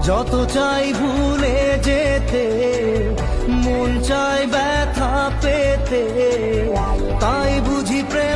যত চাই ভুলে যেতে, মন চায় ব্যথা পেতে, তাই বুঝি প্রেম